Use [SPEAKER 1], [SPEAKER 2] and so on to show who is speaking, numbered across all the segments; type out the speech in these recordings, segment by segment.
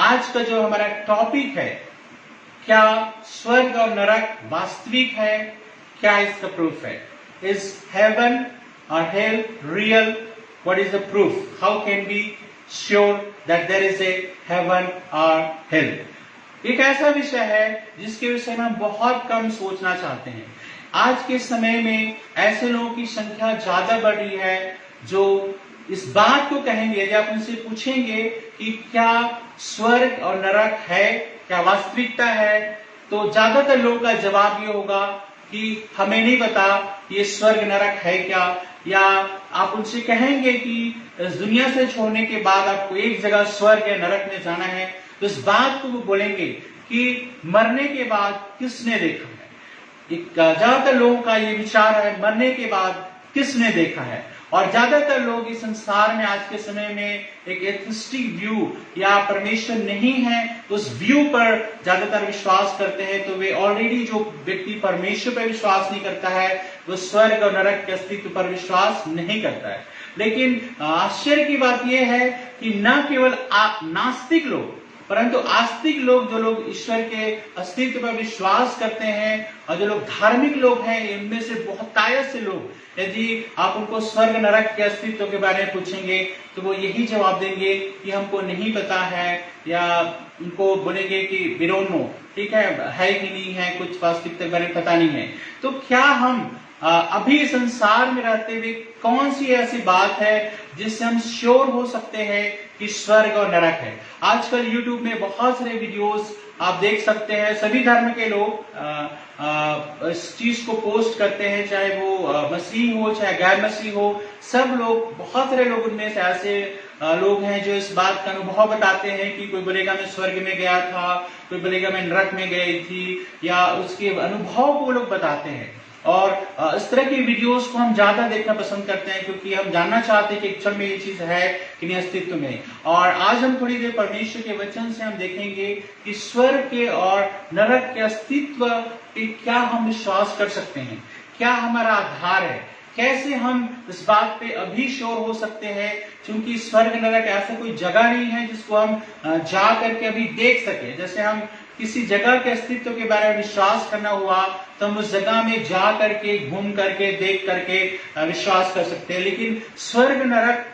[SPEAKER 1] आज का जो हमारा टॉपिक है, क्या स्वर्ग और नरक वास्तविक है, क्या इसका प्रूफ है? Is heaven or hell real? What is the proof? How can be sure that there is a heaven or hell? एक ऐसा विषय है जिसके विषय में हम बहुत कम सोचना चाहते हैं। आज के समय में ऐसे लोगों की संख्या ज्यादा बढ़ रही है जो इस बात को कहेंगे, यदि आप उनसे पूछेंगे कि क्या स्वर्ग और नरक है, क्या वास्तविकता है, तो ज्यादातर लोगों का जवाब ये होगा कि हमें नहीं पता ये स्वर्ग नरक है क्या। या आप उनसे कहेंगे कि इस दुनिया से छोड़ने के बाद आपको एक जगह स्वर्ग या नरक में जाना है, तो इस बात को वो बोलेंगे कि मरने के बाद किसने देखा है। ज्यादातर लोगों का ये विचार है, मरने के बाद किसने देखा है। और ज्यादातर लोग इस संसार में आज के समय में एक एथिस्टिक व्यू या परमेश्वर नहीं है उस व्यू पर ज्यादातर विश्वास करते हैं। तो वे ऑलरेडी, जो व्यक्ति परमेश्वर पर विश्वास नहीं करता है वो स्वर्ग और नरक के अस्तित्व पर विश्वास नहीं करता है। लेकिन आश्चर्य की बात यह है कि न केवल नास्तिक लोग परंतु आस्तिक लोग, जो लोग ईश्वर के अस्तित्व पर विश्वास करते हैं और जो लोग धार्मिक लोग हैं, इनमें से बहुतायत से लोग, यदि आप उनको स्वर्ग नरक के अस्तित्व के बारे में पूछेंगे तो वो यही जवाब देंगे कि हमको नहीं पता है, या उनको बोलेंगे कि वी डोंट नो, ठीक है कि नहीं है, कुछ वास्तविकता के बारे में पता नहीं है। तो क्या हम अभी संसार में रहते हुए कौन सी ऐसी बात है जिससे हम श्योर हो सकते हैं कि स्वर्ग और नरक है? आजकल YouTube में बहुत सारे वीडियोस आप देख सकते हैं, सभी धर्म के लोग इस चीज को पोस्ट करते हैं, चाहे वो मसीह हो चाहे गैर मसीह हो, सब लोग, बहुत सारे लोग उनमें से ऐसे लोग हैं जो इस बात का अनुभव बताते हैं कि कोई बोलेगा मैं स्वर्ग में गया था, कोई बोलेगा मैं नरक में गई थी, या उसके अनुभव को लोग बताते हैं। और इस तरह की वीडियोस को हम ज्यादा देखना पसंद करते हैं क्योंकि हम जानना चाहते हैं कि एक्चुअल में ये चीज है कि नहीं अस्तित्व में। और आज हम थोड़ी देर परमेश्वर के वचन से हम देखेंगे कि स्वर्ग के और नरक के अस्तित्व पे क्या हम विश्वास कर सकते हैं, क्या हमारा आधार है, कैसे हम इस बात पे अभी श्योर हो सकते हैं। क्योंकि स्वर्ग नरक ऐसा कोई जगह नहीं है जिसको हम जा करके अभी देख सके। जैसे हम किसी जगह के अस्तित्व के बारे में विश्वास करना हुआ तो हम उस जगह में जा करके, घूम करके, देख करके विश्वास कर सकते हैं। लेकिन स्वर्ग नरक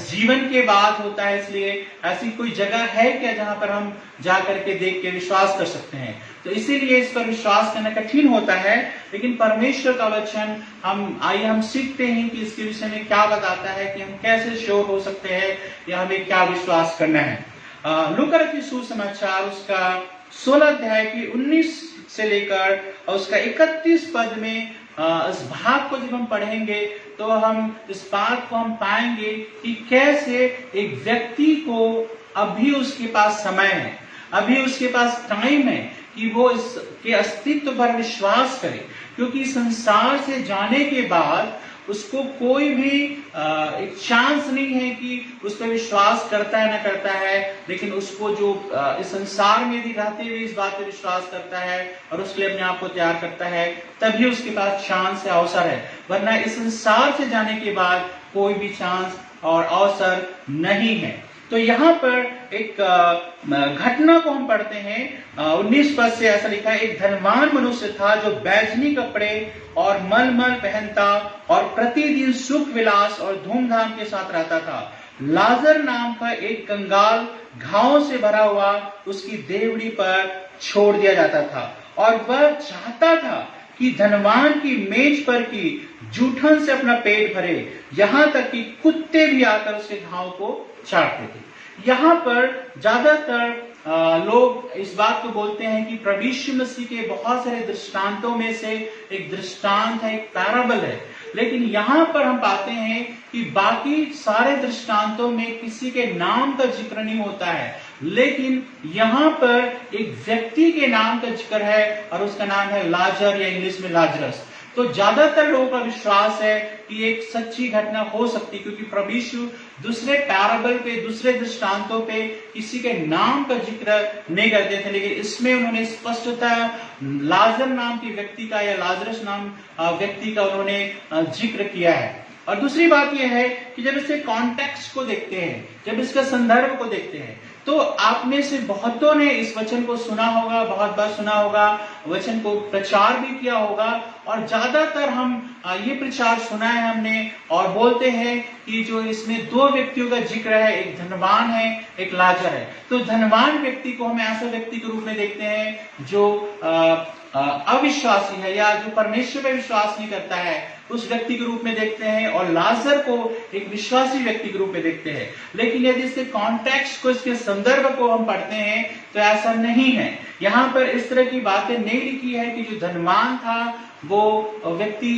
[SPEAKER 1] जीवन के बाद होता है, इसलिए ऐसी कोई जगह है क्या जहां पर हम जा करके देख के विश्वास कर सकते हैं? तो इसीलिए इस पर विश्वास करना कठिन होता है। लेकिन परमेश्वर का वचन हम सीखते हैं कि इसके विषय में क्या बताता है, कि हम कैसे श्योर हो सकते हैं या हमें क्या विश्वास करना है। लूका रचित सुसमाचार उसका 16 अध्याय की 19 से लेकर और उसका 31 पद में इस भाग को जब हम पढ़ेंगे तो हम इस बात को हम पाएंगे कि कैसे एक व्यक्ति को अभी उसके पास समय है, अभी उसके पास टाइम है कि वो इसके अस्तित्व पर विश्वास करे। क्योंकि संसार से जाने के बाद उसको कोई भी एक चांस नहीं है कि उस पर विश्वास करता है ना करता है। लेकिन उसको जो इस संसार में भी रहते हुए इस बात पर विश्वास करता है और उसके लिए अपने आप को तैयार करता है, तभी उसके पास चांस है, अवसर है। वरना इस संसार से जाने के बाद कोई भी चांस और अवसर नहीं है। तो यहाँ पर एक घटना को हम पढ़ते हैं 19 पद से। ऐसा लिखा है, एक धनवान मनुष्य था जो बैजनी कपड़े और मलमल पहनता और प्रतिदिन सुख विलास और धूमधाम के साथ रहता था। लाजर नाम का एक कंगाल घावों से भरा हुआ उसकी देवड़ी पर छोड़ दिया जाता था, और वह चाहता था कि धनवान की मेज पर की जूठन से अपना पेट भरे, यहाँ तक कि कुत्ते भी आकर उसके घाव को चाटते थे। यहाँ पर ज्यादातर लोग इस बात को बोलते हैं कि प्रभु यीशु मसीह के बहुत सारे दृष्टांतों में से एक दृष्टांत है, एक पैराबल है। लेकिन यहाँ पर हम पाते हैं कि बाकी सारे दृष्टांतों में किसी के नाम का जिक्र नहीं होता है, लेकिन यहाँ पर एक व्यक्ति के नाम का जिक्र है और उसका नाम है लाजर, या इंग्लिश में लाजरस। तो ज्यादातर लोगों का विश्वास है कि एक सच्ची घटना हो सकती, क्योंकि प्रभु यीशु दूसरे पैराबल पे, दूसरे दृष्टांतों पे किसी के नाम का जिक्र नहीं करते थे। लेकिन इसमें उन्होंने स्पष्टतः लाजर नाम की व्यक्ति का, या लाजरस नाम व्यक्ति का उन्होंने जिक्र किया है। और दूसरी बात यह है कि जब इसके कॉन्टेक्स्ट को देखते हैं, जब इसका संदर्भ को देखते हैं, तो आप में से बहुतों ने इस वचन को सुना होगा, बहुत बार सुना होगा, वचन को प्रचार भी किया होगा, और ज्यादातर हम ये प्रचार सुना है हमने, और बोलते हैं कि जो इसमें दो व्यक्तियों का जिक्र है, एक धनवान है, एक लाजर है। तो धनवान व्यक्ति को हम ऐसा व्यक्ति के रूप में देखते हैं जो अविश्वासी है या जो परमेश्वर पे विश्वास नहीं करता है, उस व्यक्ति के रूप में देखते हैं, और लाजर को एक विश्वासी व्यक्ति के रूप में देखते हैं। लेकिन यदि इसके कॉन्टेक्स्ट को, इसके संदर्भ को हम पढ़ते हैं तो ऐसा नहीं है। यहाँ पर इस तरह की बातें नहीं लिखी है कि जो धनवान था वो व्यक्ति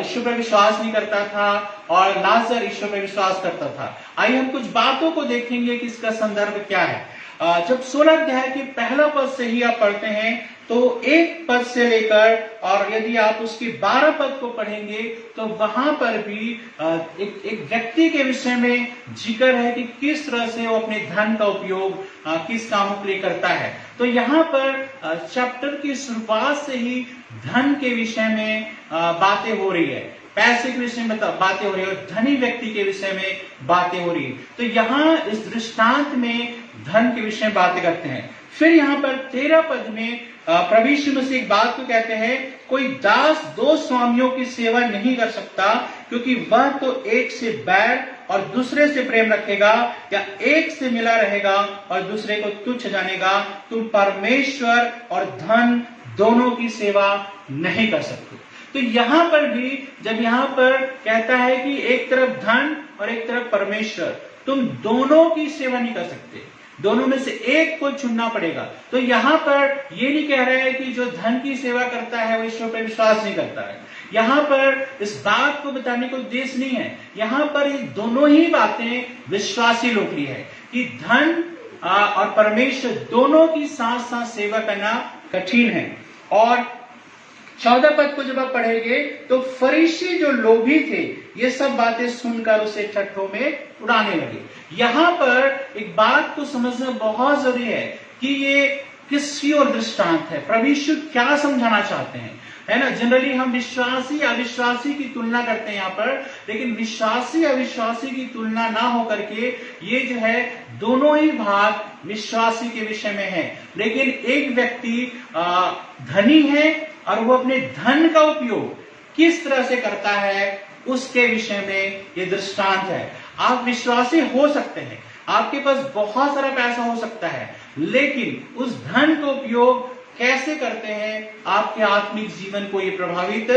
[SPEAKER 1] ईश्वर पर विश्वास नहीं करता था और लाजर ईश्वर पर विश्वास करता था। आइए हम कुछ बातों को देखेंगे कि इसका संदर्भ क्या है। जब 16 अध्याय के पहला पद से ही आप पढ़ते हैं तो एक पद से लेकर, और यदि आप उसके 12 पद को पढ़ेंगे तो वहां पर भी एक व्यक्ति के विषय में जिक्र है कि किस तरह से वो अपने धन का उपयोग किस कामों के लिए करता है। तो यहाँ पर चैप्टर की शुरुआत से ही धन के विषय में बातें हो रही है, पैसे के विषय में बातें हो रही है, और धनी व्यक्ति के विषय में बातें हो रही है। तो यहाँ इस दृष्टांत में धन के विषय में बातें करते हैं। फिर यहाँ पर 13 पद में प्रभु यीशु मसीह एक बात को कहते हैं, कोई दास दो स्वामियों की सेवा नहीं कर सकता, क्योंकि वह तो एक से बैर और दूसरे से प्रेम रखेगा, या एक से मिला रहेगा और दूसरे को तुच्छ जानेगा। तुम परमेश्वर और धन दोनों की सेवा नहीं कर सकते। तो यहाँ पर भी जब यहाँ पर कहता है कि एक तरफ धन और एक तरफ परमेश्वर, तुम दोनों की सेवा नहीं कर सकते, दोनों में से एक को चुनना पड़ेगा। तो यहाँ पर ये नहीं कह रहा है कि जो धन की सेवा करता है वो ईश्वर पर विश्वास नहीं करता है। यहाँ पर इस बात को बताने का उद्देश्य नहीं है, यहाँ पर ये दोनों ही बातें विश्वासी लोग की है कि धन और परमेश्वर दोनों की साथ साथ सेवा करना कठिन है। और 14 पद को जब आप पढ़ेंगे तो फरीसी जो लोभी थे ये सब बातें सुनकर उसे ठट्ठों में उड़ाने लगे। यहाँ पर एक बात को समझना बहुत जरूरी है कि ये किसकी ओर दृष्टांत है, प्रभु यीशु क्या समझाना चाहते हैं, है ना। जनरली हम विश्वासी अविश्वासी की तुलना करते हैं यहाँ पर, लेकिन विश्वासी अविश्वासी की तुलना ना होकर के ये जो है दोनों ही भाग विश्वासी के विषय में है। लेकिन एक व्यक्ति धनी है और वो अपने धन का उपयोग किस तरह से करता है उसके विषय में ये दृष्टांत है। आप विश्वासी हो सकते हैं, आपके पास बहुत सारा पैसा हो सकता है, लेकिन उस धन का उपयोग कैसे करते हैं आपके आत्मिक जीवन को ये प्रभावित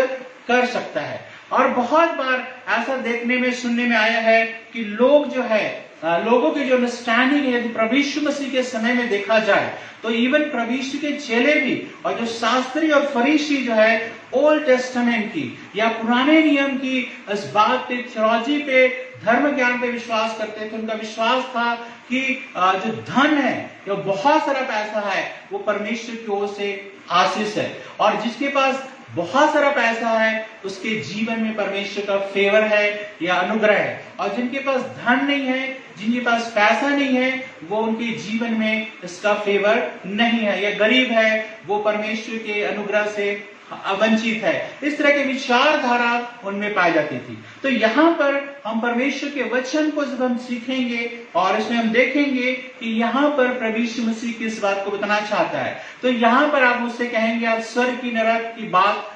[SPEAKER 1] कर सकता है। और बहुत बार ऐसा देखने में सुनने में आया है कि लोग जो है लोगों की जो अंडरस्टैंडिंग है, प्रभु यीशु मसीह के समय में देखा जाए तो इवन प्रभु यीशु के चेले भी और जो शास्त्री और फरीसी जो है ओल्ड टेस्टामेंट की या पुराने नियम की इस बात पे, थ्योलॉजी पे, धर्म ज्ञान पे विश्वास करते थे। उनका विश्वास था कि जो धन है, जो बहुत सारा पैसा है, वो परमेश्वर की ओर से आशीष है, और जिसके पास बहुत सारा पैसा है उसके जीवन में परमेश्वर का फेवर है या अनुग्रह है। और जिनके पास धन नहीं है, जिनके पास पैसा नहीं है, वो उनके जीवन में इसका फेवर नहीं है, या गरीब है, वो परमेश्वर के अनुग्रह से वंचित है। इस तरह की विचारधारा उनमें पाई जाती थी। तो यहाँ पर हम परमेश्वर के वचन को जब हम सीखेंगे और इसमें हम देखेंगे कि यहाँ पर प्रभु यीशु मसीह किस बात को बताना चाहता है। तो यहाँ पर आप मुझसे कहेंगे, आप स्वर्ग की नरक की बात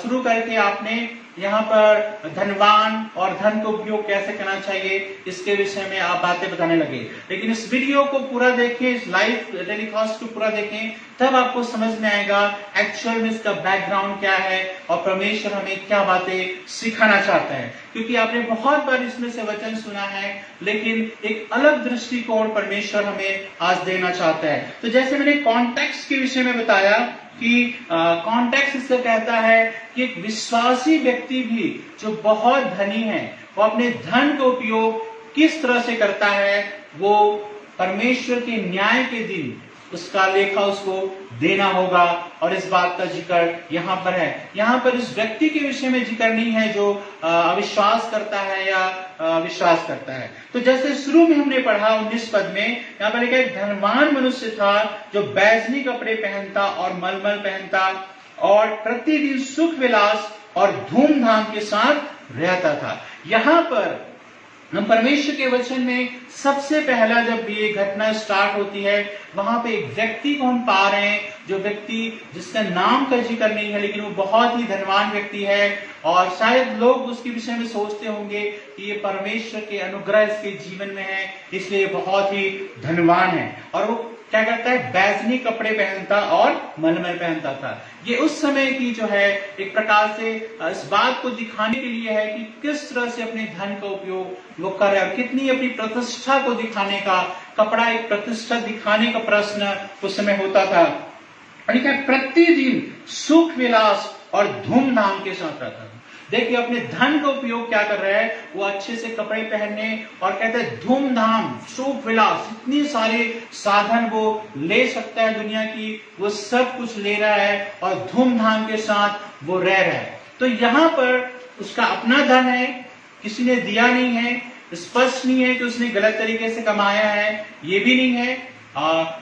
[SPEAKER 1] शुरू करके आपने यहाँ पर धनवान और धन का उपयोग कैसे करना चाहिए इसके विषय में आप बातें बताने लगे। लेकिन इस वीडियो को पूरा देखें, इस लाइव टेलीकास्ट को पूरा देखें, तब आपको समझ में आएगा एक्चुअल में इसका बैकग्राउंड क्या है और परमेश्वर हमें क्या बातें सिखाना चाहता है। क्योंकि आपने बहुत बार इसमें से वचन सुना है, लेकिन एक अलग दृष्टिकोण परमेश्वर हमें आज देना चाहता है। तो जैसे मैंने कॉन्टेक्स्ट के विषय में बताया कि कॉन्टेक्स्ट इससे कहता है कि एक विश्वासी व्यक्ति भी जो बहुत धनी है, वो अपने धन का उपयोग किस तरह से करता है, वो परमेश्वर के न्याय के दिन उसका लेखा उसको देना होगा। और इस बात का जिक्र यहाँ पर है। यहाँ पर इस व्यक्ति के विषय में जिक्र नहीं है जो अविश्वास करता है या विश्वास करता है। तो जैसे शुरू में हमने पढ़ा 19 पद में, यहाँ पर एक धनवान मनुष्य था जो बैजनी कपड़े पहनता और मलमल पहनता और प्रतिदिन सुख विलास और धूमधाम के साथ रहता था। यहाँ पर हम परमेश्वर के वचन में सबसे पहला जब ये घटना स्टार्ट होती है, वहां पे एक व्यक्ति को हम पा रहे हैं, जो व्यक्ति जिसका नाम का जिक्र नहीं है, लेकिन वो बहुत ही धनवान व्यक्ति है। और शायद लोग उसके विषय में सोचते होंगे कि ये परमेश्वर के अनुग्रह इसके जीवन में है, इसलिए बहुत ही धनवान है। और वो क्या करता है, बैजनी कपड़े पहनता और मलमल पहनता था। ये उस समय की जो है एक प्रकार से इस बात को दिखाने के लिए है कि किस तरह से अपने धन का उपयोग वो कर रहा है, कितनी अपनी प्रतिष्ठा को दिखाने का, कपड़ा एक प्रतिष्ठा दिखाने का प्रश्न उस समय होता था। प्रतिदिन सुख विलास और धूमधाम के साथ रहता था। देखिए अपने धन का उपयोग क्या कर रहा है, वो अच्छे से कपड़े पहनने, और कहते हैं धूमधाम सुख विलास, इतनी सारे साधन वो ले सकता है दुनिया की, वो सब कुछ ले रहा है और धूमधाम के साथ वो रह रहा है। तो यहाँ पर उसका अपना धन है, किसी ने दिया नहीं है, स्पष्ट नहीं है कि उसने गलत तरीके से कमाया है, ये भी नहीं है।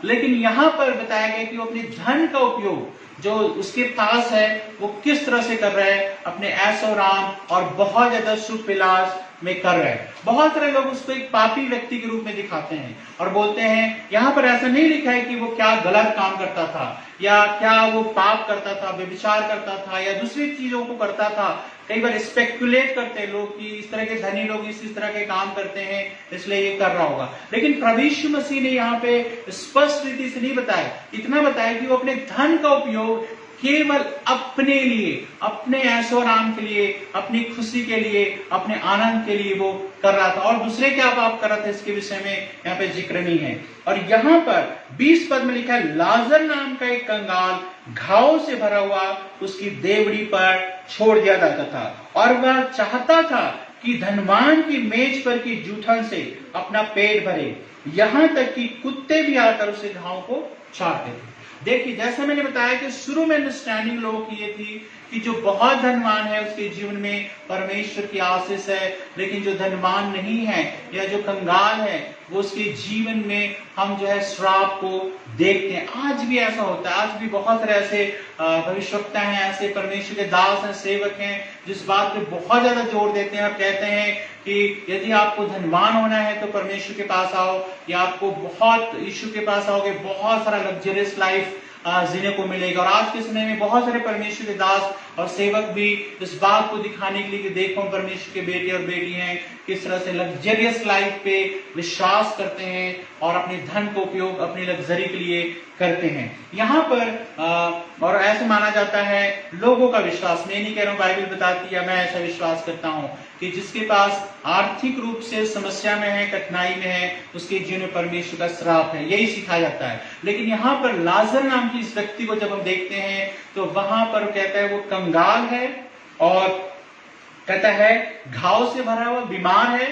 [SPEAKER 1] लेकिन यहाँ पर बताया गया कि वो अपने धन का उपयोग जो उसके पास है वो किस तरह से कर रहा है, अपने ऐशो आराम और बहुत ज्यादा सुख विलास में कर रहा है। बहुत सारे लोग उसको एक पापी व्यक्ति के रूप में दिखाते हैं और बोलते हैं, यहाँ पर ऐसा नहीं लिखा है कि वो क्या गलत काम करता था, या क्या वो पाप करता था, व्यभिचार करता था, या दूसरी चीजों को करता था। कई बार स्पेकुलेट करते हैं लोग कि इस तरह के धनी लोग इस तरह के काम करते हैं, इसलिए ये कर रहा होगा। लेकिन प्रभु यीशु मसीह ने यहाँ पे स्पष्ट रीति से नहीं बताया, इतना बताया कि वो अपने धन का उपयोग केवल अपने लिए, अपने ऐशो आराम के लिए, अपनी खुशी के लिए, अपने आनंद के लिए वो कर रहा था। और दूसरे क्या पाप कर रहा था इसके विषय में यहाँ पे जिक्र नहीं है। और यहाँ पर 20 पद में लिखा है, लाजर नाम का एक कंगाल घावों से भरा हुआ उसकी देवड़ी पर छोड़ दिया जाता था, और वह चाहता था कि धनवान की मेज पर की जूठन से अपना पेट भरे, यहाँ तक कि कुत्ते भी आकर उसे घावों को चाटते थे। देखिए जैसे मैंने बताया कि शुरू में अंडरस्टैंडिंग लोगों की ये थी कि जो बहुत धनवान है उसके जीवन में परमेश्वर की आशीष है, लेकिन जो धनवान नहीं है या जो कंगाल है वो उसके जीवन में हम जो है श्राप को देखते हैं। आज भी ऐसा होता है, आज भी बहुत सारे ऐसे भविष्यवक्ता हैं, ऐसे परमेश्वर के दास हैं, सेवक हैं, जिस बात पे बहुत ज्यादा जोर देते हैं और कहते हैं कि यदि आपको धनवान होना है तो परमेश्वर के पास आओ, या आपको बहुत यीशु के पास आओगे बहुत सारा लग्जरियस लाइफ जीने को मिलेगा। और आज के समय में बहुत सारे परमेश्वर के दास और सेवक भी इस बात को दिखाने के लिए कि देखो परमेश्वर के बेटे और बेटी हैं, किस तरह से लग्जरियस लाइफ पे विश्वास करते हैं और अपने धन का उपयोग अपनी लग्जरी के लिए करते हैं। यहाँ पर और ऐसे माना जाता है लोगों का विश्वास, मैं नहीं कह रहा हूँ, बाइबल बताती है, मैं ऐसा विश्वास करता हूँ कि जिसके पास आर्थिक रूप से समस्या में है, कठिनाई में है, उसके जीवन में परमेश्वर का श्राप है, यही सिखाया जाता है। लेकिन यहाँ पर लाजर नाम की इस व्यक्ति को जब हम देखते हैं तो वहां पर कहता है वो कंगाल है, और कहता है घाव से भरा हुआ, बीमार है,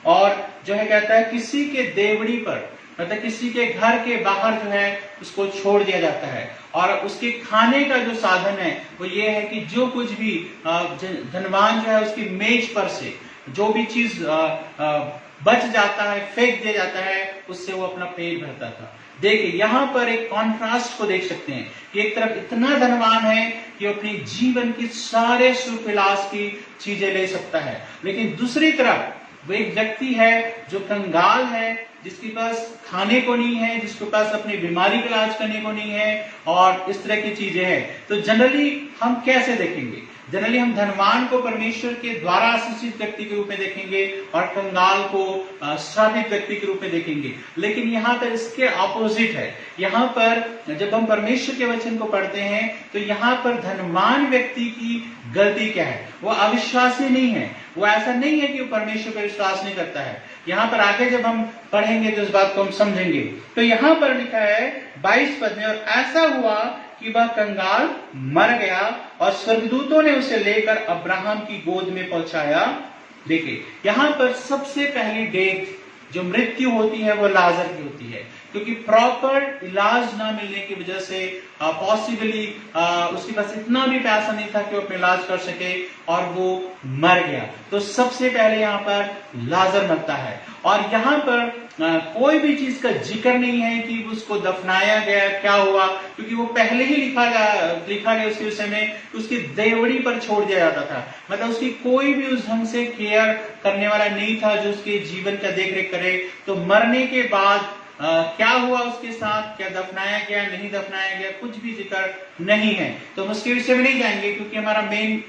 [SPEAKER 1] और जो है कहता है किसी के देवड़ी पर, मतलब किसी के घर के बाहर जो है उसको छोड़ दिया जाता है। और उसके खाने का जो साधन है वो ये है कि जो कुछ भी धनवान जो है उसकी मेज पर से जो भी चीज बच जाता है, फेंक दिया जाता है, उससे वो अपना पेट भरता था। देखिए यहाँ पर एक कॉन्ट्रास्ट को देख सकते हैं कि एक तरफ इतना धनवान है कि अपने जीवन की सारे सुख विलास की चीजें ले सकता है, लेकिन दूसरी तरफ वो एक व्यक्ति है जो कंगाल है, जिसके पास खाने को नहीं है, जिसके पास अपनी बीमारी का इलाज करने को नहीं है, और इस तरह की चीजें हैं। तो जनरली हम कैसे देखेंगे? जनरली हम धनवान को परमेश्वर के द्वारा आशीषित व्यक्ति के रूप में देखेंगे और कंगाल को श्रापित व्यक्ति के रूप में देखेंगे। लेकिन यहाँ पर इसके ऑपोजिट है। यहाँ पर जब हम परमेश्वर के वचन को पढ़ते हैं तो यहाँ पर धनवान व्यक्ति की गलती क्या है? वो अविश्वासी नहीं है, वो ऐसा नहीं है कि वो परमेश्वर पर विश्वास नहीं करता है। यहाँ पर आगे जब हम पढ़ेंगे तो इस बात को हम समझेंगे। तो यहाँ पर लिखा है 22 पद में, और ऐसा हुआ कि वह कंगाल मर गया और स्वर्गदूतों ने उसे लेकर अब्राहम की गोद में पहुंचाया। देखिए यहाँ पर सबसे पहली डेथ जो मृत्यु होती है वो लाजर की होती है, क्योंकि प्रॉपर इलाज ना मिलने की वजह से पॉसिबली उसके पास इतना भी पैसा नहीं था कि वो अपना इलाज कर सके और वो मर गया। तो सबसे पहले यहाँ पर लाजर मरता है और यहाँ पर कोई भी चीज का जिक्र नहीं है कि उसको दफनाया गया क्या हुआ, क्योंकि वो पहले ही लिखा गया उसके विषय में, उसकी देवड़ी पर छोड़ दिया जाता था। मतलब उसकी कोई भी उस ढंग से केयर करने वाला नहीं था जो उसके जीवन का देखरेख करे। तो मरने के बाद क्या हुआ उसके साथ, क्या दफनाया गया नहीं दफनाया गया, कुछ भी जिक्र नहीं है। तो हम उसके विषय में नहीं जाएंगे क्योंकि हमारा मेन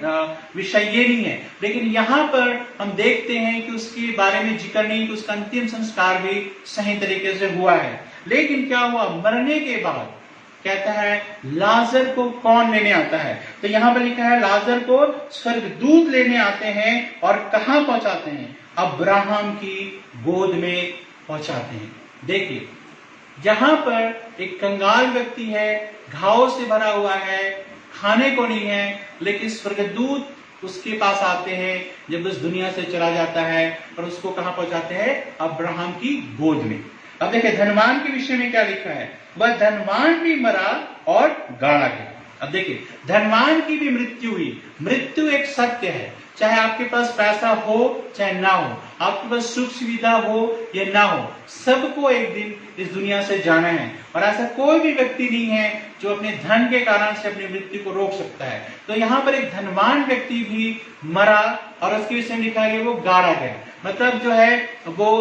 [SPEAKER 1] विषय ये नहीं है। लेकिन यहाँ पर हम देखते हैं कि उसके बारे में जिक्र नहीं, कि उसका अंतिम संस्कार भी सही तरीके से हुआ है। लेकिन क्या हुआ, मरने के बाद कहता है लाजर को कौन लेने आता है। तो यहाँ पर लिखा है लाजर को स्वर्गदूत लेने आते हैं और कहाँ पहुंचाते हैं, अब्राहम की गोद में पहुंचाते हैं। देखिए जहां पर एक कंगाल व्यक्ति है, घावों से भरा हुआ है, खाने को नहीं है, लेकिन स्वर्गदूत उसके पास आते हैं जब उस दुनिया से चला जाता है और उसको कहां पहुंचाते हैं, अब्राहम की गोद में। अब देखिए धनवान के विषय में क्या लिखा है, वह धनवान भी मरा और गाड़ा गया। अब देखिए धनवान की भी मृत्यु हुई। मृत्यु एक सत्य है, चाहे आपके पास पैसा हो चाहे ना हो, आपके पास सुख सुविधा हो या ना हो, सबको एक दिन इस दुनिया से जाना है। और ऐसा कोई भी व्यक्ति नहीं है जो अपने धन के कारण से अपनी मृत्यु को रोक सकता है। तो यहाँ पर एक धनवान व्यक्ति भी मरा और उसके विषय में लिखा है वो गाड़ा गया। मतलब जो है वो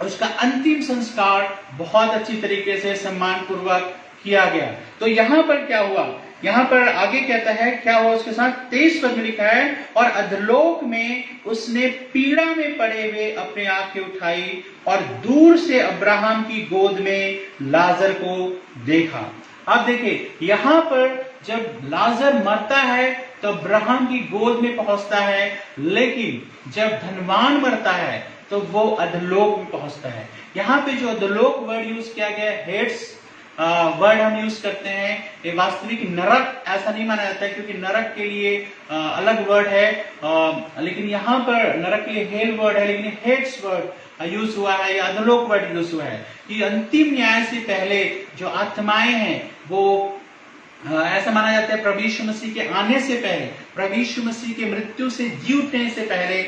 [SPEAKER 1] उसका अंतिम संस्कार बहुत अच्छी तरीके से सम्मान पूर्वक किया गया। तो यहाँ पर क्या हुआ, यहाँ पर आगे कहता है क्या हुआ उसके साथ, 23 पद में लिखा है और अधोलोक में उसने पीड़ा में पड़े हुए अपने आंखें उठाई और दूर से अब्राहम की गोद में लाजर को देखा। अब देखिए यहाँ पर जब लाजर मरता है तो अब्राहम की गोद में पहुंचता है, लेकिन जब धनवान मरता है तो वो अधोलोक में पहुंचता है। यहाँ पे जो अधोलोक वर्ड यूज किया गया है, हेड्स वर्ड हम यूज करते हैं, ये वास्तविक नरक ऐसा नहीं माना जाता है क्योंकि नरक के लिए अलग वर्ड है, लेकिन यहाँ पर नरक के लिए हेल वर्ड है, लेकिन हेड्स वर्ड यूज हुआ है या अधोलोक वर्ड यूज हुआ है कि अंतिम न्याय से पहले जो आत्माएं हैं वो ऐसा माना जाता है प्रभु यीशु मसीह के आने से पहले, प्रभु यीशु मसीह के मृत्यु से जी उठने से पहले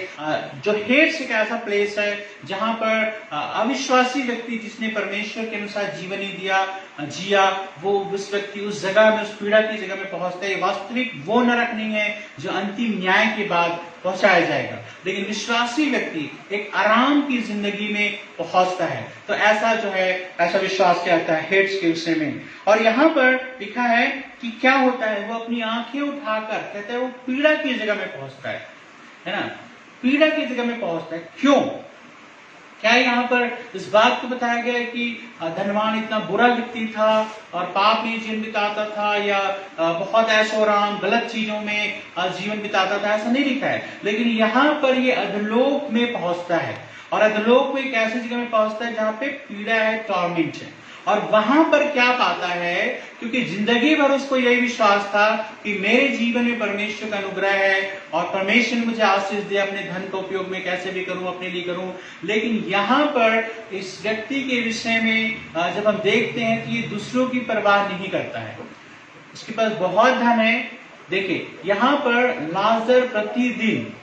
[SPEAKER 1] जो हेड्स एक ऐसा प्लेस है जहां पर अविश्वासी व्यक्ति जिसने परमेश्वर के अनुसार जीवन ही जिया, वो उस व्यक्ति उस जगह में, उस पीड़ा की जगह में पहुंचता है। वास्तविक वो नरक नहीं है जो अंतिम न्याय के बाद पहुंचाया जाएगा, लेकिन विश्वासी व्यक्ति एक आराम की जिंदगी में पहुंचता है। तो ऐसा जो है ऐसा विश्वास किया जाता है हेड्स के विषय में। और यहाँ पर लिखा है कि क्या होता है, वो अपनी आंखें उठाकर कहता है वो पीड़ा की जगह में पहुंचता है ना, पीड़ा की जगह में पहुंचता है। क्यों, क्या यहाँ पर इस बात को बताया गया है कि धनवान इतना बुरा व्यक्ति था और पाप में जीवन बिताता था या बहुत ऐशो आराम गलत चीजों में जीवन बिताता था, ऐसा नहीं लिखा है। लेकिन यहाँ पर ये अधोलोक में पहुंचता है और अधोलोक में एक ऐसी जगह में पहुंचता है जहाँ पे पीड़ा है, टॉर्मेंट है। और वहां पर क्या पाता है, क्योंकि जिंदगी भर उसको यही विश्वास था कि मेरे जीवन में परमेश्वर का अनुग्रह है और परमेश्वर मुझे आशीष दे, अपने धन का उपयोग में कैसे भी करूं, अपने लिए करूं। लेकिन यहाँ पर इस व्यक्ति के विषय में जब हम देखते हैं कि ये दूसरों की परवाह नहीं करता है, उसके पास बहुत धन है। देखिए यहाँ पर लाजर प्रतिदिन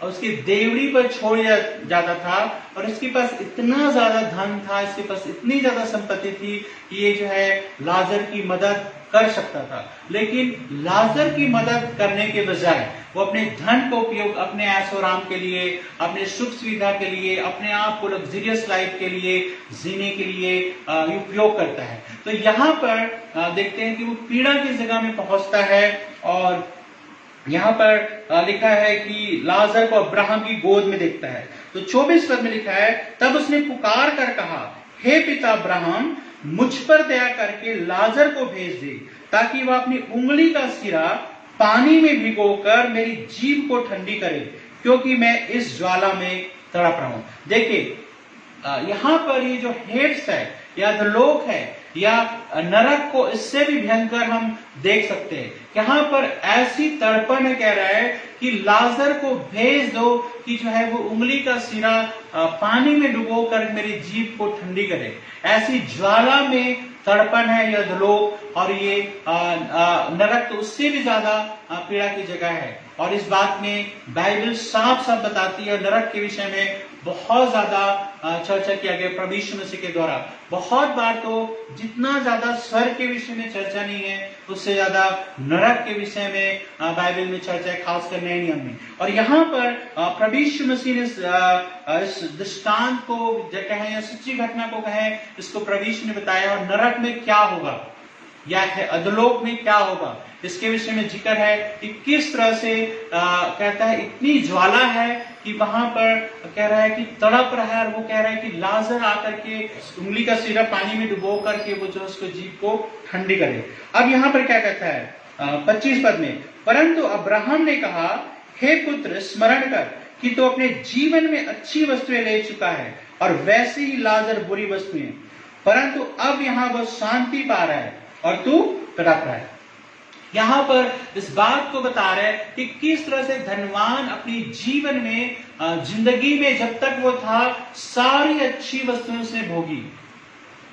[SPEAKER 1] उसकी देवड़ी पर छोड़ जाता था और इसके पास इतना ज्यादा धन था, इसके पास इतनी ज्यादा संपत्ति थी कि ये जो है लाजर की मदद कर सकता था। लेकिन लाजर की मदद करने के बजाय वो अपने धन का उपयोग अपने ऐशोआराम के लिए, अपने सुख सुविधा के लिए, अपने आप को लग्जरियस लाइफ के लिए जीने के लिए उपयोग करता है। तो यहाँ पर देखते हैं कि वो पीड़ा की जगह में पहुंचता है और यहाँ पर लिखा है कि लाजर को अब्राहम की गोद में देखता है। तो 24 पद में लिखा है तब उसने पुकार कर कहा, हे पिता अब्राहम, मुझ पर दया करके लाजर को भेज दे ताकि वह अपनी उंगली का सिरा पानी में भिगोकर मेरी जीभ को ठंडी करे, क्योंकि मैं इस ज्वाला में तड़प रहा हूं। देखिए यहाँ पर ये जो हेड्स है या अधोलोक है या नरक को इससे भी भयंकर हम देख सकते हैं। यहाँ पर ऐसी तड़पन है, कह रहा है कि लाजर को भेज दो कि जो है वो उंगली का सिरा पानी में डुबो कर मेरी जीभ को ठंडी करे। ऐसी ज्वाला में तड़पन है यह लोक, और ये नरक तो उससे भी ज्यादा पीड़ा की जगह है। और इस बात में बाइबल साफ साफ बताती है। नरक के विषय में बहुत ज्यादा चर्चा किया गया प्रभु यीशु मसीह के द्वारा। बहुत बार तो जितना ज्यादा स्वर्ग के विषय में चर्चा नहीं है, उससे ज्यादा नरक के विषय में बाइबल में चर्चा है, खासकर नए नियम में। और यहाँ पर प्रभु यीशु मसीह ने इस दृष्टांत को कहें या सच्ची घटना को कहें, इसको प्रभु यीशु ने बताया। और नरक में क्या होगा या अधोलोक में क्या होगा, इसके विषय में जिक्र है कि किस तरह से कहता है इतनी ज्वाला है कि वहां पर कह रहा है कि तड़प रहा है। और वो कह रहा है कि लाजर आकर के उंगली का सिरा पानी में डुबो करके वो जो उसको जीभ को ठंडी करे। अब यहाँ पर क्या कहता है 25 पद में, परंतु अब्राहम ने कहा, हे पुत्र स्मरण कर कि तू अपने जीवन में अच्छी वस्तुएं ले चुका है और वैसे ही लाजर बुरी वस्तुएं, परंतु अब यहाँ वह शांति पा रहा है और तू तड़प रहा है। यहाँ पर इस बात को बता रहे हैं कि किस तरह से धनवान अपनी जीवन में जिंदगी में जब तक वो था सारी अच्छी वस्तुएं उसने भोगी,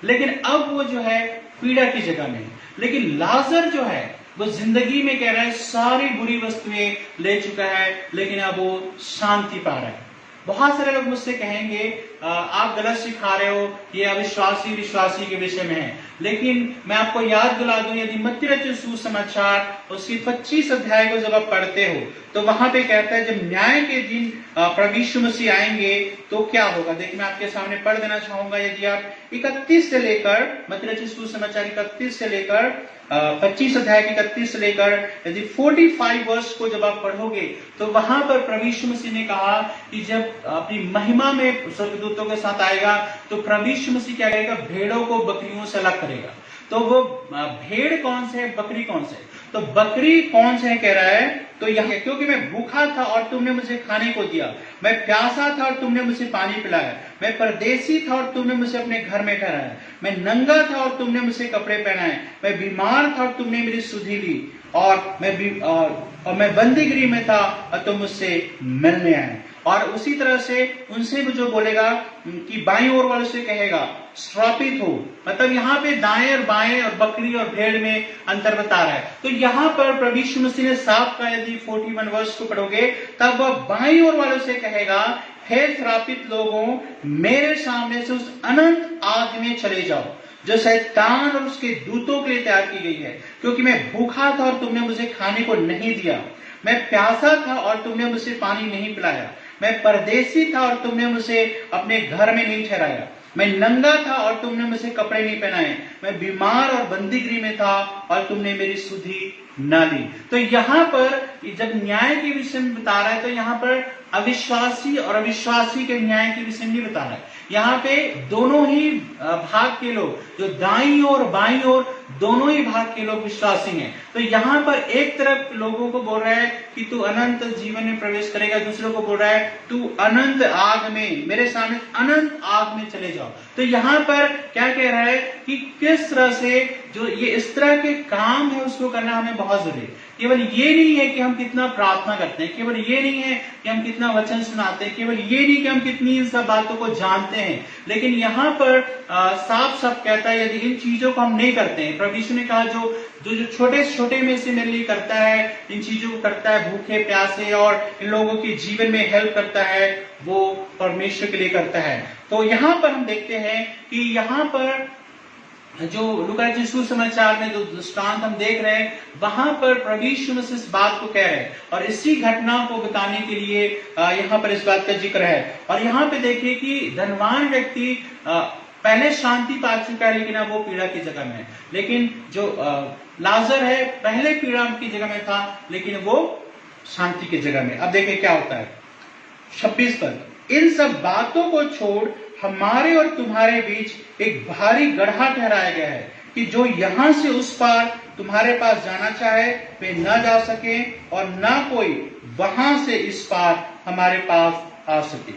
[SPEAKER 1] लेकिन अब वो जो है पीड़ा की जगह में। लेकिन लाजर जो है वो जिंदगी में कह रहा है सारी बुरी वस्तुएं ले चुका है, लेकिन अब वो शांति पा रहा है। बहुत सारे लोग मुझसे कहेंगे आप गलत सिखा रहे हो, ये अविश्वासी विश्वासी के विषय में है। लेकिन मैं आपको याद दिला दूं, यदि मत्ती रचित सुसमाचार उसकी 25 अध्याय को जब आप पढ़ते हो तो वहां पे कहता है जब न्याय के दिन प्रभु यीशु मसीह आएंगे तो क्या होगा। देखिए मैं आपके सामने पढ़ देना चाहूंगा। यदि आप 31 से लेकर मत्ती रचित सुसमाचार 31 से लेकर 25 अध्याय के 31 से लेकर यदि 45 वर्ष को जब आप पढ़ोगे तो वहां पर प्रभु यीशु मसीह ने कहा कि जब अपनी महिमा में स्वर्गदूतों के साथ आएगा तो प्रभु यीशु मसीह क्या करेगा, भेड़ों को बकरियों से अलग करेगा। तो वो भेड़ कौन से है, बकरी कौन से है? तो बकरी कौन से है कह रहा है, तो यह क्योंकि मैं भूखा था और तुमने मुझे खाने को दिया, मैं प्यासा था और तुमने मुझे पानी पिलाया, मैं परदेसी था और तुमने मुझे अपने घर में ठहराया, मैं नंगा था और तुमने मुझे कपड़े पहनाए, मैं बीमार था और तुमने मेरी सुधि ली, और मैं बंदीगिरी में था और तुम मुझसे मिलने आए। और उसी तरह से उनसे भी जो बोलेगा कि बाईं ओर वाले से कहेगा श्रापित हो। मतलब यहाँ पे दाएं और बाएं और बकरी और भेड़ में अंतर बता रहा है। तो यहाँ पर प्रभु यीशु मसीह ने साफ का यदि 41 वर्ष को पढ़ोगे तब वह बाईं ओर वालों से कहेगा, हे श्रापित लोगों, मेरे सामने से उस अनंत आग में चले जाओ जो शैतान और उसके दूतों के लिए तैयार की गई है। क्योंकि मैं भूखा था और तुमने मुझे खाने को नहीं दिया, मैं प्यासा था और तुमने मुझे पानी नहीं पिलाया, मैं परदेसी था और तुमने मुझे अपने घर में नहीं ठहराया, मैं नंगा था और तुमने मुझे कपड़े नहीं पहनाए, मैं बीमार और बंदीगिरी में था और तुमने मेरी सुधि न ली। तो यहाँ पर जब न्याय के विषय में बता रहा है तो यहाँ पर अविश्वासी और अविश्वासी के न्याय के विषय में बता रहा है। यहाँ पे दोनों ही भाग के लोग, जो दाईं ओर बाईं ओर दोनों ही भाग के लोग विश्वासी हैं। तो यहाँ पर एक तरफ लोगों को बोल रहा है कि तू अनंत जीवन में प्रवेश करेगा, दूसरों को बोल रहा है तू अनंत आग में, मेरे सामने अनंत आग में चले जाओ। तो यहाँ पर क्या कह रहा है कि किस तरह से जो ये इस तरह के काम है उसको करना हमें बहुत जरूरी है। केवल ये नहीं है कि हम कितना प्रार्थना करते हैं, केवल ये नहीं है कि हम कितना वचन सुनाते हैं, केवल ये नहीं कि हम कितनी इन सब बातों को जानते हैं, लेकिन यहाँ पर साफ साफ कहता है यदि इन चीजों को हम नहीं करते हैं। प्रभु यीशु ने कहा जो छोटे छोटे में से मेरे लिए करता है, इन चीजों को करता है, भूखे प्यासे और इन लोगों के जीवन में हेल्प करता है, वो परमेश्वर के लिए करता है। तो यहाँ पर हम देखते हैं कि यहाँ पर जो लूका रचित सुसमाचार में जो दृष्टांत हम देख रहे हैं वहां पर प्रभु यीशु मसीह इस बात को कह रहे हैं और इसी घटना को बताने के लिए यहाँ पर इस बात का जिक्र है। और यहाँ पे देखिए कि धनवान व्यक्ति पहले शांति पा चुका है लेकिन अब वो पीड़ा की जगह में है। लेकिन जो लाजर है पहले पीड़ा की जगह में था लेकिन वो शांति की जगह में। अब देखिए क्या होता है 26 पद, इन सब बातों को छोड़ हमारे और तुम्हारे बीच एक भारी गड्ढा ठहराया गया है कि जो यहाँ से उस पार तुम्हारे पास जाना चाहे वे न जा सके और न कोई वहां से इस पार हमारे पास आ सके।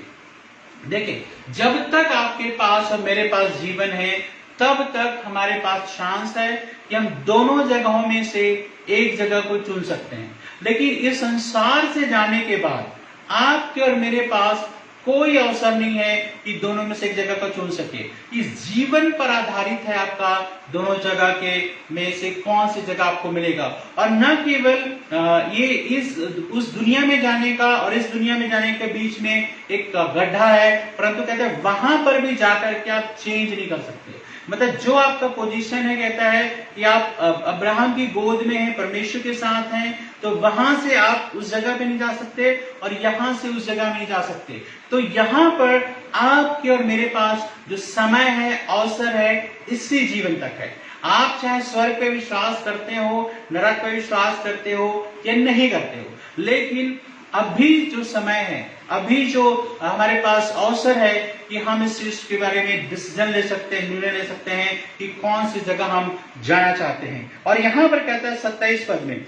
[SPEAKER 1] देखिए जब तक आपके पास और मेरे पास जीवन है तब तक हमारे पास चांस है कि हम दोनों जगहों में से एक जगह को चुन सकते हैं। लेकिन इस संसार से जाने के बाद आपके और मेरे पास कोई अवसर नहीं है कि दोनों में से एक जगह को चुन सके। इस जीवन पर आधारित है आपका दोनों जगह के में से कौन सी जगह आपको मिलेगा। और न केवल ये इस उस दुनिया में जाने का और इस दुनिया में जाने के बीच में एक गड्ढा है, परंतु कहते हैं वहां पर भी जाकर के आप चेंज नहीं कर सकते। मतलब जो आपका पोजीशन है, कहता है कि आप अब्राहम की गोद में हैं, परमेश्वर के साथ हैं, तो वहां से आप उस जगह पे नहीं जा सकते और यहां से उस जगह में नहीं जा सकते। तो यहां पर आपके और मेरे पास जो समय है, अवसर है, इसी जीवन तक है। आप चाहे स्वर्ग पे विश्वास करते हो, नरक पे विश्वास करते हो या नहीं करते हो, लेकिन अभी जो समय है, अभी जो हमारे पास अवसर है कि हम इस चीज के बारे में डिसीजन ले सकते हैं, निर्णय ले सकते हैं कि कौन सी जगह हम जाना चाहते हैं। और यहां पर कहता है 27 पद में,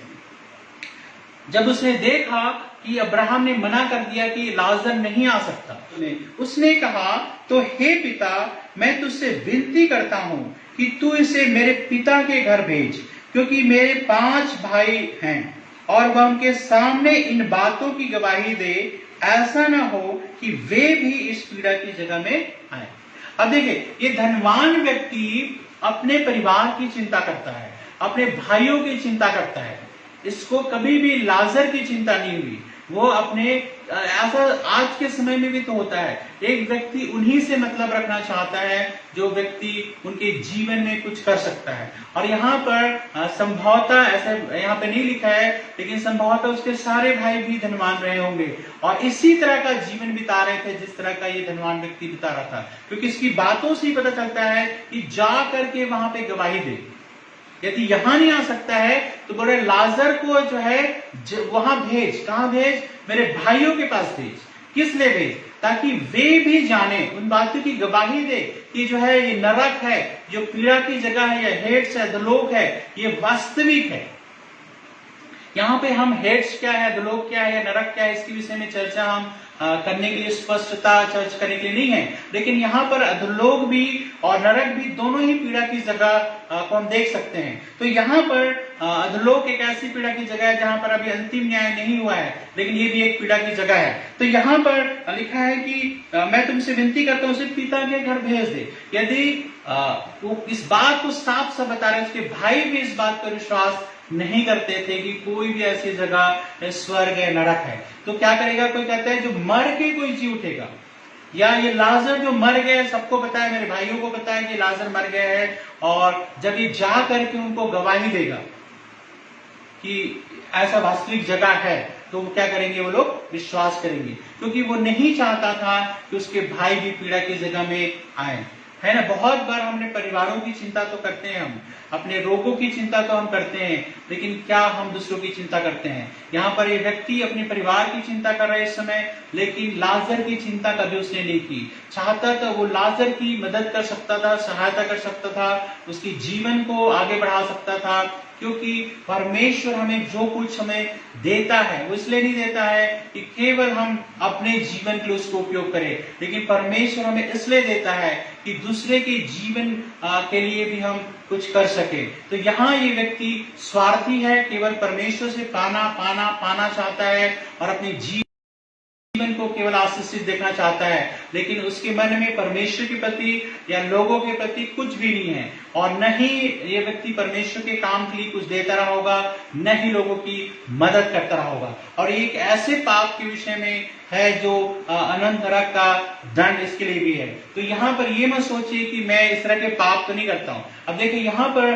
[SPEAKER 1] जब उसने देखा कि अब्राहम ने मना कर दिया कि लाजर नहीं आ सकता, उसने कहा, तो हे पिता, मैं तुझसे विनती करता हूं कि तू इसे मेरे पिता के घर भेज, क्योंकि मेरे 5 भाई हैं और वह उनके सामने इन बातों की गवाही दे, ऐसा ना हो कि वे भी इस पीड़ा की जगह में आए। अब देखिए, ये धनवान व्यक्ति अपने परिवार की चिंता करता है, अपने भाइयों की चिंता करता है, इसको कभी भी लाजर की चिंता नहीं हुई। वो अपने ऐसा आज के समय में भी तो होता है, एक व्यक्ति उन्हीं से मतलब रखना चाहता है जो व्यक्ति उनके जीवन में कुछ कर सकता है। और यहाँ पर संभवतः, ऐसा यहाँ पे नहीं लिखा है, लेकिन संभवतः उसके सारे भाई भी धनवान रहे होंगे और इसी तरह का जीवन बिता रहे थे जिस तरह का ये धनवान व्यक्ति बिता रहा था, क्योंकि इसकी बातों से ही पता चलता है कि जा करके वहां पे गवाही दे। यदि यहां नहीं आ सकता है तो बोले लाजर को जो है वहां भेज। कहां भेज? मेरे भाइयों के पास भेज। किस लिए भेज? ताकि वे भी जाने, उन बातों की गवाही दे कि जो है ये नरक है, जो पीड़ा की जगह है, ये हेड्स है, अधोलोक है, ये वास्तविक है। यहाँ पे हम हेड्स क्या है, अधोलोक क्या है, नरक क्या है, इसके विषय में चर्चा हम करने के लिए, स्पष्टता चर्चा करने के लिए नहीं है, लेकिन यहाँ पर अधोलोक भी और नरक भी दोनों ही पीड़ा की जगह को हम देख सकते हैं। तो यहाँ पर अधोलोक एक ऐसी पीड़ा की जगह है जहां पर अभी अंतिम न्याय नहीं हुआ है, लेकिन ये भी एक पीड़ा की जगह है। तो यहाँ पर लिखा है कि मैं तुमसे विनती करता हूँ, उसे पिता के घर भेज दे। यदि वो इस बात को साफ साफ बता रहे हैं, उसके भाई भी इस बात पर विश्वास नहीं करते थे कि कोई भी ऐसी जगह स्वर्ग है, नरक है, तो क्या करेगा? कोई कहता है जो मर के कोई जी उठेगा, या ये लाजर जो मर गए, सबको पता है, मेरे भाइयों को पता है कि लाजर मर गए हैं, और जब ये जा करके उनको गवाही देगा कि ऐसा वास्तविक जगह है, तो वो क्या करेंगे? वो लोग विश्वास करेंगे, क्योंकि वो नहीं चाहता था कि उसके भाई भी पीड़ा की जगह में आए, है ना। बहुत बार हमने परिवारों की चिंता तो करते हैं, हम अपने रोगों की चिंता तो हम करते हैं, लेकिन क्या हम दूसरों की चिंता करते हैं? यहाँ पर ये व्यक्ति अपने परिवार की चिंता कर रहे इस समय, लेकिन लाजर की चिंता कभी उसने नहीं की। चाहता तो वो लाजर की मदद कर सकता था, सहायता कर सकता था, उसकी जीवन को आगे बढ़ा सकता था, क्योंकि परमेश्वर हमें जो कुछ हमें देता है वो इसलिए नहीं देता है कि केवल हम अपने जीवन के लिए उसको उपयोग करें, लेकिन परमेश्वर हमें इसलिए देता है कि दूसरे के जीवन के लिए भी हम कुछ कर सके। तो यहाँ ये व्यक्ति स्वार्थी है, केवल परमेश्वर से पाना चाहता है और अपने जीवन को केवल आशीषित देखना चाहता है, लेकिन उसके मन में परमेश्वर के प्रति या लोगों के प्रति कुछ भी नहीं है, और न ही ये व्यक्ति परमेश्वर के काम के लिए कुछ देता रहा होगा, न ही लोगों की मदद करता रहा होगा। और एक ऐसे पाप के विषय में है जो अनंत नरक का दंड इसके लिए भी है। तो यहाँ पर ये मत सोचिए कि मैं इस तरह के पाप तो नहीं करता हूँ। अब देखिए यहाँ पर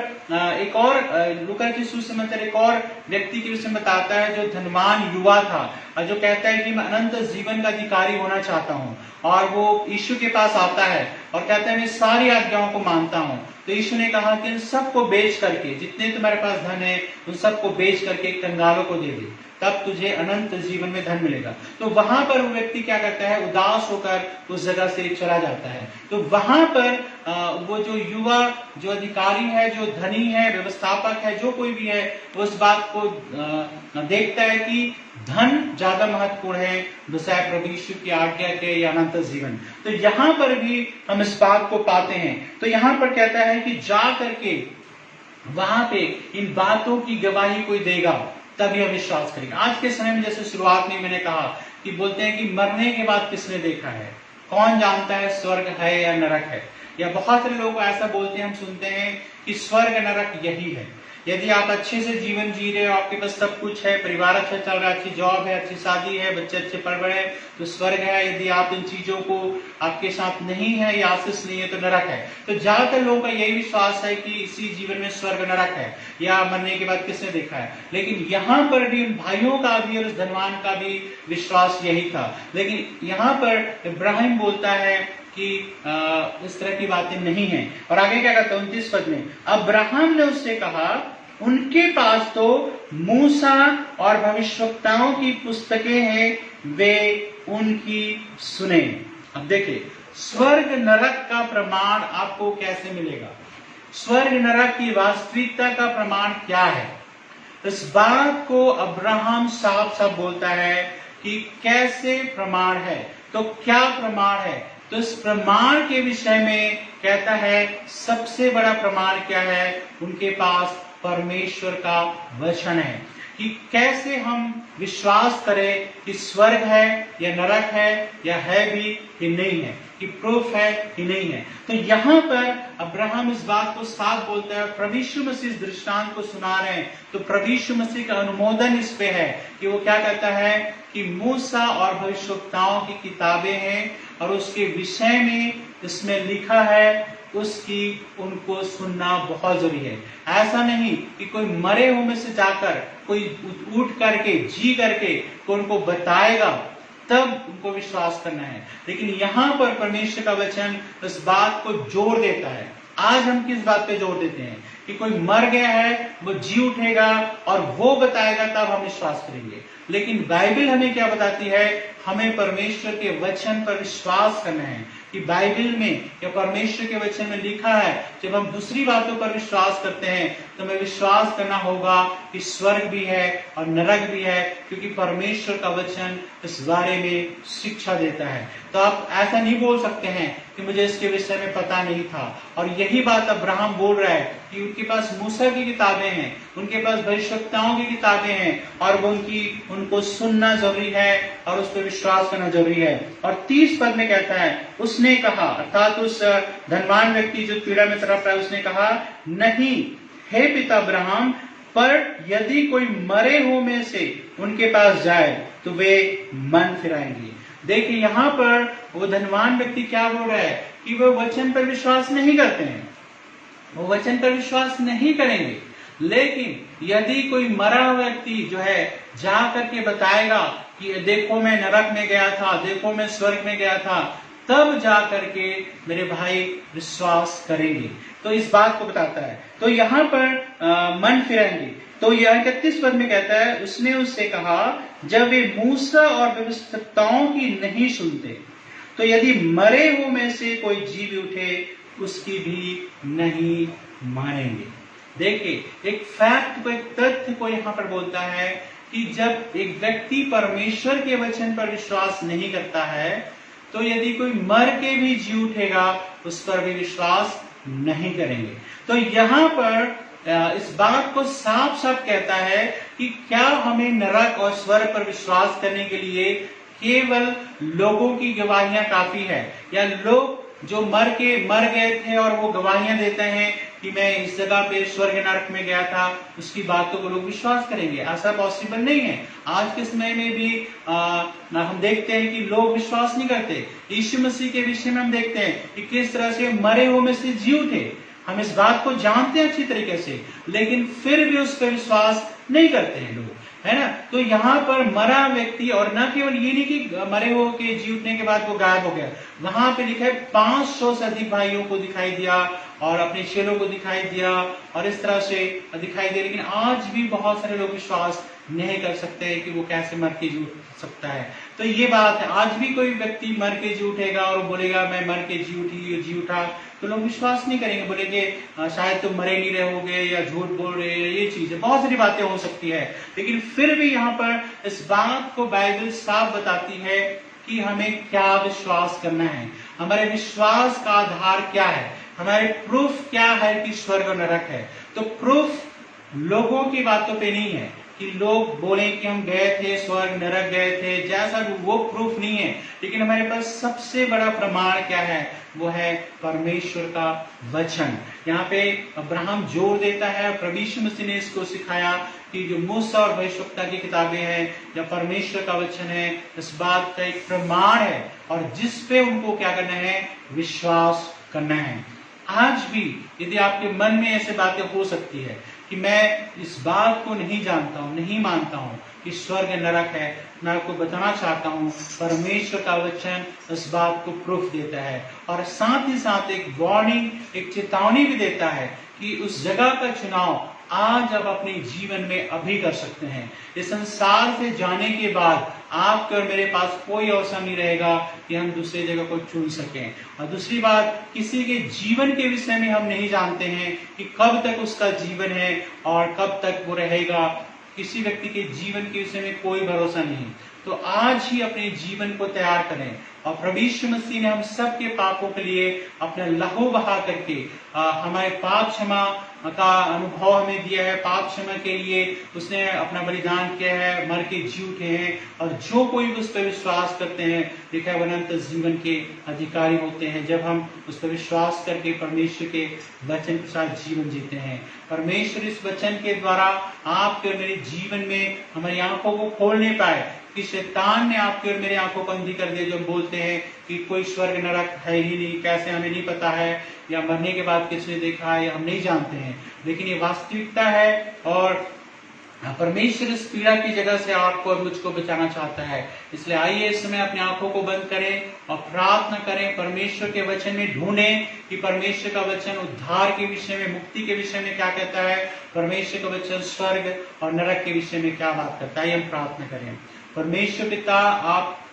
[SPEAKER 1] एक और लूका के सुसमाचार एक और व्यक्ति के विषय में बताता है जो धनवान युवा था, जो कहता है कि मैं अनंत जीवन का अधिकारी होना चाहता हूँ, और वो यीशु के पास आता है और कहता है मैं सारी आज्ञाओं को मानता हूँ। तो यीशु ने कहा कि इन सबको बेच करके, जितने तुम्हारे पास धन है उन सबको बेच करके कंगालों को दे दे, तब तुझे अनंत जीवन में धन मिलेगा। तो वहां पर वो व्यक्ति क्या करता है? उदास होकर उस जगह से चला जाता है। तो वहां पर वो जो युवा, जो अधिकारी है, जो धनी है, व्यवस्थापक है, जो कोई भी है, वो उस बात को देखता है कि धन ज्यादा महत्वपूर्ण है बजाय प्रभु यीशु की आज्ञा के या अनंत जीवन। तो यहाँ पर भी हम इस बात को पाते हैं। तो यहाँ पर कहता है कि जा करके वहां पे इन बातों की गवाही कोई देगा, तभी हम विश्वास करेंगे। आज के समय में जैसे शुरुआत में मैंने कहा कि बोलते हैं कि मरने के बाद किसने देखा है, कौन जानता है स्वर्ग है या नरक है। या बहुत सारे लोग ऐसा बोलते हैं, हम सुनते हैं कि स्वर्ग नरक यही है। यदि आप अच्छे से जीवन जी रहे हो, आपके पास सब कुछ है, परिवार अच्छा चल रहा है, अच्छी जॉब है, अच्छी शादी है, बच्चे अच्छे पढ़ रहे हैं, तो स्वर्ग है। यदि आप इन चीजों को आपके साथ नहीं है या आशीष नहीं है तो नरक है। तो ज्यादातर लोगों का यही विश्वास है कि इसी जीवन में स्वर्ग नरक है, या मरने के बाद किसने देखा है। लेकिन यहाँ पर भी उन भाइयों का भी और उस धनवान का भी विश्वास यही था। लेकिन यहाँ पर इब्राहिम बोलता है कि इस तरह की बातें नहीं है। और आगे क्या कहता है 29 पद में, अब्राहम ने उससे कहा, उनके पास तो मूसा और भविष्यवक्ताओं की पुस्तकें हैं, वे उनकी सुने। अब देखिए, स्वर्ग नरक का प्रमाण आपको कैसे मिलेगा, स्वर्ग नरक की वास्तविकता का प्रमाण क्या है। इस बात को अब्राहम साफ साफ बोलता है कि कैसे प्रमाण है। तो क्या प्रमाण है, तो इस प्रमाण के विषय में कहता है सबसे बड़ा प्रमाण क्या है, उनके पास परमेश्वर का वचन है। कि कैसे हम विश्वास करें कि स्वर्ग है या नरक है, या है भी कि नहीं है, कि प्रूफ है कि नहीं है। तो यहाँ पर अब्राहम इस बात को साफ बोलता है। प्रभु यीशु मसीह इस दृष्टांत को सुना रहे हैं, तो प्रभु यीशु मसीह का अनुमोदन इस पे है कि वो क्या कहता है कि मूसा और भविष्यवक्ताओं की किताबें हैं और उसके विषय में इसमें लिखा है, उसकी उनको सुनना बहुत जरूरी है। ऐसा नहीं कि कोई मरे हुए में से जाकर कोई उठ करके जी करके कोई उनको बताएगा तब उनको विश्वास करना है। लेकिन यहाँ पर परमेश्वर का वचन इस बात को जोर देता है। आज हम किस बात पे जोर देते हैं कि कोई मर गया है, वो जी उठेगा और वो बताएगा तब हम विश्वास करेंगे। लेकिन बाइबल हमें क्या बताती है, हमें परमेश्वर के वचन पर विश्वास करना है कि बाइबल में या परमेश्वर के वचन में लिखा है। जब हम दूसरी बातों पर विश्वास करते हैं तो हमें विश्वास करना होगा कि स्वर्ग भी है और नरक भी है, क्योंकि परमेश्वर का वचन इस बारे में शिक्षा देता है। तो आप ऐसा नहीं बोल सकते हैं कि मुझे इसके विषय में पता नहीं था। और यही बात अब्राहम बोल रहा है कि उनके पास मूसा की किताबें हैं, उनके पास भविष्यवक्ताओं की किताबें हैं, और वो उनको सुनना जरूरी है और उस पर विश्वास करना जरूरी है। और 30 पद में कहता है, उसने कहा, अर्थात उस धनवान व्यक्ति जो पीड़ा में तड़प रहा है, उसने कहा, नहीं हे पिता अब्राहम, पर यदि कोई मरे हुए में से उनके पास जाए तो वे मन फिराएंगे। देखिए यहाँ पर वो धनवान व्यक्ति क्या बोल रहा है कि वो वचन पर विश्वास नहीं करते हैं, वो वचन पर विश्वास नहीं करेंगे। लेकिन यदि कोई मरा हुआ व्यक्ति जो है जा करके बताएगा कि देखो मैं नरक में गया था, देखो मैं स्वर्ग में गया था, तब जा करके मेरे भाई विश्वास करेंगे। तो इस बात को बताता है। तो यहाँ पर मन फिराएंगे। तो यह 31 पद में कहता है, उसने उससे कहा, जब वे मूसा और भविष्यवक्ताओं की नहीं सुनते तो यदि मरे हुए में से कोई जीव उठे उसकी भी नहीं मानेंगे। देखिए एक फैक्ट को, एक तथ्य को यहाँ पर बोलता है कि जब एक व्यक्ति परमेश्वर के वचन पर विश्वास नहीं करता है तो यदि कोई मर के भी जी उठेगा उस पर भी विश्वास नहीं करेंगे। तो यहाँ पर इस बात को साफ साफ कहता है कि क्या हमें नरक और स्वर्ग पर विश्वास करने के लिए केवल लोगों की गवाहियां काफी है, या लोग जो मर गए थे और वो गवाहियां देते हैं कि मैं इस जगह पे स्वर्ग नरक में गया था, उसकी बातों को लोग विश्वास करेंगे? ऐसा पॉसिबल नहीं है। आज के समय में भी हम देखते हैं कि लोग विश्वास नहीं करते। यीशु मसीह के विषय में हम देखते हैं कि किस तरह से मरे हुए में से जी उठे। हम इस बात को जानते हैं अच्छी तरीके से, लेकिन फिर भी उस पर विश्वास नहीं करते हैं लोग, है ना। तो यहाँ पर मरा व्यक्ति, और न केवल ये नहीं कि मरे हो के जी उठने के बाद वो गायब हो गया, वहां पे लिखा है 500 से अधिक भाइयों को दिखाई दिया और अपने चेलों को दिखाई दिया और इस तरह से दिखाई दिया। लेकिन आज भी बहुत सारे लोग विश्वास नहीं कर सकते कि वो कैसे मर के जी उठ सकता है। तो ये बात है, आज भी कोई व्यक्ति मर के जी उठेगा और बोलेगा मैं मर के जी उठा, तो लोग विश्वास नहीं करेंगे, बोलेंगे शायद तुम मरे नहीं रहोगे या झूठ बोल रहे हैं। ये चीजें, बहुत सारी बातें हो सकती है। लेकिन फिर भी यहाँ पर इस बात को बाइबल साफ बताती है कि हमें क्या विश्वास करना है, हमारे विश्वास का आधार क्या है, हमारे प्रूफ क्या है कि स्वर्ग और नरक है। तो प्रूफ लोगों की बातों पे नहीं है, कि लोग बोले कि हम गए थे स्वर्ग नरक गए थे, जैसा वो प्रूफ नहीं है। लेकिन हमारे पास सबसे बड़ा प्रमाण क्या है, वो है परमेश्वर का वचन। यहाँ पे अब्राहम जोर देता है, प्रभु यीशु मसीह ने इसको सिखाया कि जो मूसा और भविष्यवक्ता की किताबें हैं या परमेश्वर का वचन है, इस बात का एक प्रमाण है और जिस पे उनको क्या करना है, विश्वास करना है। आज भी यदि आपके मन में ऐसे बातें हो सकती है कि मैं इस बात को नहीं जानता हूं, नहीं मानता हूं कि स्वर्ग नरक है, मैं आपको बताना चाहता हूं परमेश्वर का वचन इस बात को प्रूफ देता है और साथ ही साथ एक वार्निंग, एक चेतावनी भी देता है कि उस जगह का चुनाव आज आप अपने जीवन में अभी कर सकते हैं। इस संसार से जाने के बाद आपके और मेरे पास कोई अवसर नहीं रहेगा कि हम दूसरी जगह को चुन सकें। और दूसरी बात, किसी के जीवन के विषय में हम नहीं जानते हैं कि कब तक उसका जीवन है और कब तक वो रहेगा। किसी व्यक्ति के जीवन के विषय में कोई भरोसा नहीं। तो आज ही अपने जीवन को तैयार करें और प्रभु यीशु मसीह ने हम सबके पापों के लिए अपना लहू बहा करके हमारे पाप क्षमा का अनुभव हमें दिया है। पाप क्षमा के लिए उसने अपना बलिदान किया है, मर के जी उठे हैं और जो कोई उस पर विश्वास करते हैं, लिखा है अनंत जीवन के अधिकारी होते हैं। जब हम उस पर विश्वास करके परमेश्वर के वचन के साथ जीवन जीते हैं, परमेश्वर इस वचन के द्वारा आपके और मेरे जीवन में हमारी आंखों को खोल नहीं पाए कि शैतान ने आपके और मेरे आंखों को अंधी कर दिया। जो बोलते हैं कि कोई स्वर्ग नरक है ही नहीं, कैसे हमें नहीं पता है, या मरने के बाद किसने देखा है, या हम नहीं जानते हैं। लेकिन ये वास्तविकता है और परमेश्वर इस पीड़ा की जगह से आपको और मुझको बचाना चाहता है। इसलिए आइए इस समय अपनी आंखों को बंद करें और प्रार्थना करें, परमेश्वर के वचन में ढूंढें कि परमेश्वर का वचन उद्धार के विषय में, मुक्ति के विषय में क्या कहता है, परमेश्वर का वचन स्वर्ग और नरक के विषय में क्या बात करता है। हम प्रार्थना करें। परमेश्वर पिता, आप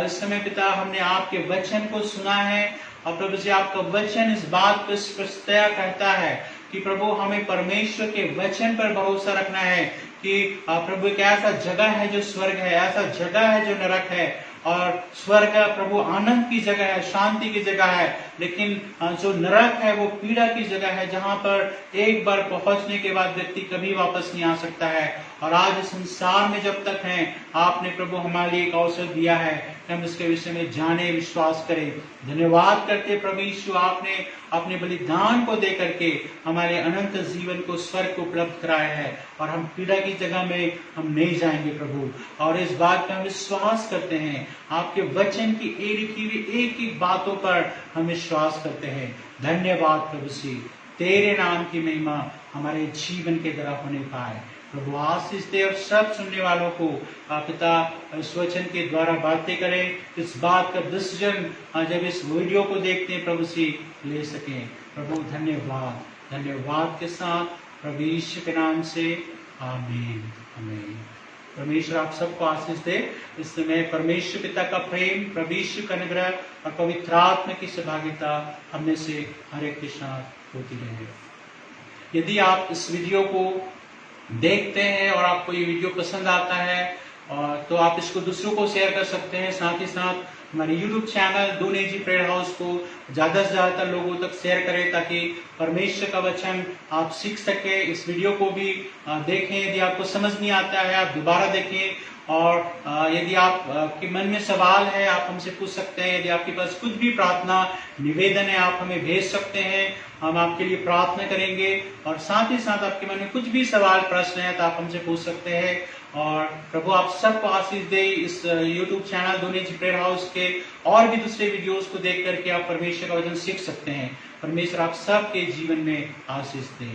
[SPEAKER 1] इस समय पिता हमने आपके वचन को सुना है और प्रभु जी आपका वचन इस बात पर स्पष्टतया कहता है कि प्रभु हमें परमेश्वर के वचन पर भरोसा रखना है कि प्रभु एक ऐसा जगह है जो स्वर्ग है, ऐसा जगह है जो नरक है। और स्वर्ग प्रभु आनंद की जगह है, शांति की जगह है, लेकिन जो नरक है वो पीड़ा की जगह है, जहां पर एक बार पहुंचने के बाद व्यक्ति कभी वापस नहीं आ सकता है। और आज संसार में जब तक हैं, आपने प्रभु हमारे लिए एक अवसर दिया है कि हम इसके विषय में जाने, विश्वास करें। धन्यवाद करते प्रभु यीशु, आपने अपने बलिदान को दे करके हमारे अनंत जीवन को, स्वर्ग को उपलब्ध कराया है और हम पीड़ा की जगह में हम नहीं जाएंगे प्रभु। और इस बात का हम विश्वास करते हैं, आपके वचन की लिखी हुई एक एक बातों पर हम विश्वास करते हैं। धन्यवाद प्रभु जी, तेरे नाम की महिमा हमारे जीवन के द्वारा होने पाए। प्रभु आशीष दे और सब सुनने वालों को पिता इस वचन के द्वारा बातें करें, इस बात का डिसीजन जब इस वीडियो को देखते हैं प्रभु जी ले सकें। प्रभु धन्यवाद, धन्यवाद के साथ प्रभु यीशु के नाम से आमीन, आमीन। परमेश्वर आप सबको आशीष दे। इस समय परमेश्वर पिता का प्रेम, प्रभु यीशु का अनुग्रह और पवित्र आत्मा की सहभागिता हमने से हर एक के साथ होती रहे। यदि आप इस वीडियो को देखते हैं और आपको ये वीडियो पसंद आता है तो आप इसको दूसरों को शेयर कर सकते हैं। साथ ही साथ हमारे YouTube चैनल दोने जी प्रेयर हाउस को ज्यादा से ज्यादा लोगों तक शेयर करें ताकि परमेश्वर का वचन आप सीख सके। इस वीडियो को भी देखें, यदि आपको समझ नहीं आता है आप दोबारा देखें। और यदि आप के मन में सवाल है आप हमसे पूछ सकते हैं। यदि आपके पास कुछ भी प्रार्थना निवेदन है आप हमें भेज सकते हैं, हम आपके लिए प्रार्थना करेंगे। और साथ ही साथ आपके मन में कुछ भी सवाल प्रश्न है तो आप हमसे पूछ सकते हैं। और प्रभु आप सबको आशीष दे। इस YouTube चैनल दोने जी प्रेयर हाउस के और भी दूसरे वीडियोस को देख करके आप परमेश्वर का वचन सीख सकते हैं। परमेश्वर आप सबके जीवन में आशीष दे।